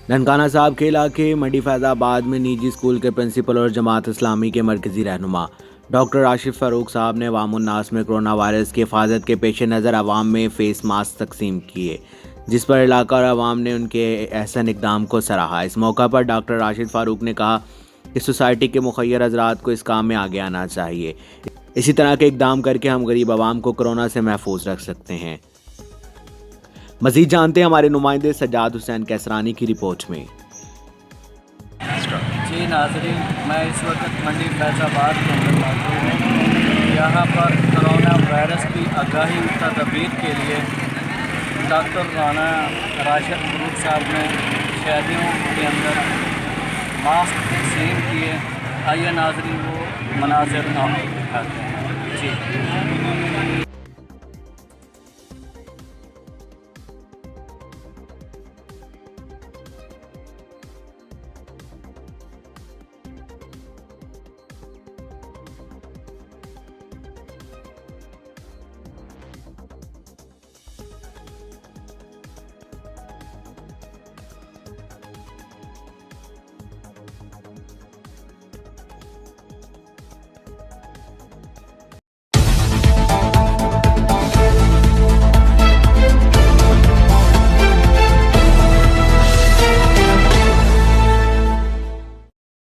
ननकाना साहब के इलाके मंडी फैज़ाबाद में निजी स्कूल के प्रिंसिपल और जमात इस्लामी के मरकज़ी रहनुमा डॉक्टर राशिद फ़ारूक साहब ने अवामुन्नास में कोरोना वायरस की हिफाजत के पेश नज़र अवाम में फ़ेस मास्क तकसीम किए, जिस पर इलाका और अवाम ने उनके एहसन इक़दाम को सराहा। इस मौका पर डॉक्टर राशिद फ़ारूक ने कहा कि सोसाइटी के मुखय्यर हज़रात को इस काम में आगे आना चाहिए। इसी तरह के इक़दाम करके हम गरीब आवाम को कोरोना से महफूज रख सकते हैं। मज़ीद जानते हैं हमारे नुमाइंदे सज्जाद हुसैन कैसरानी की रिपोर्ट में। जी नाज़रीन, मैं इस वक्त मंडी फैज़ाबाद के अंदर मौजूद हूँ। यहाँ पर कोरोना वायरस की आगाही तदबीर के लिए डॉक्टर राना राशिद फ़ारूक साहब ने शहरियों के अंदर मास्क तकसीम किए। आइए नाज़रीन वो मनाज़िर आप दिखाते हैं। जी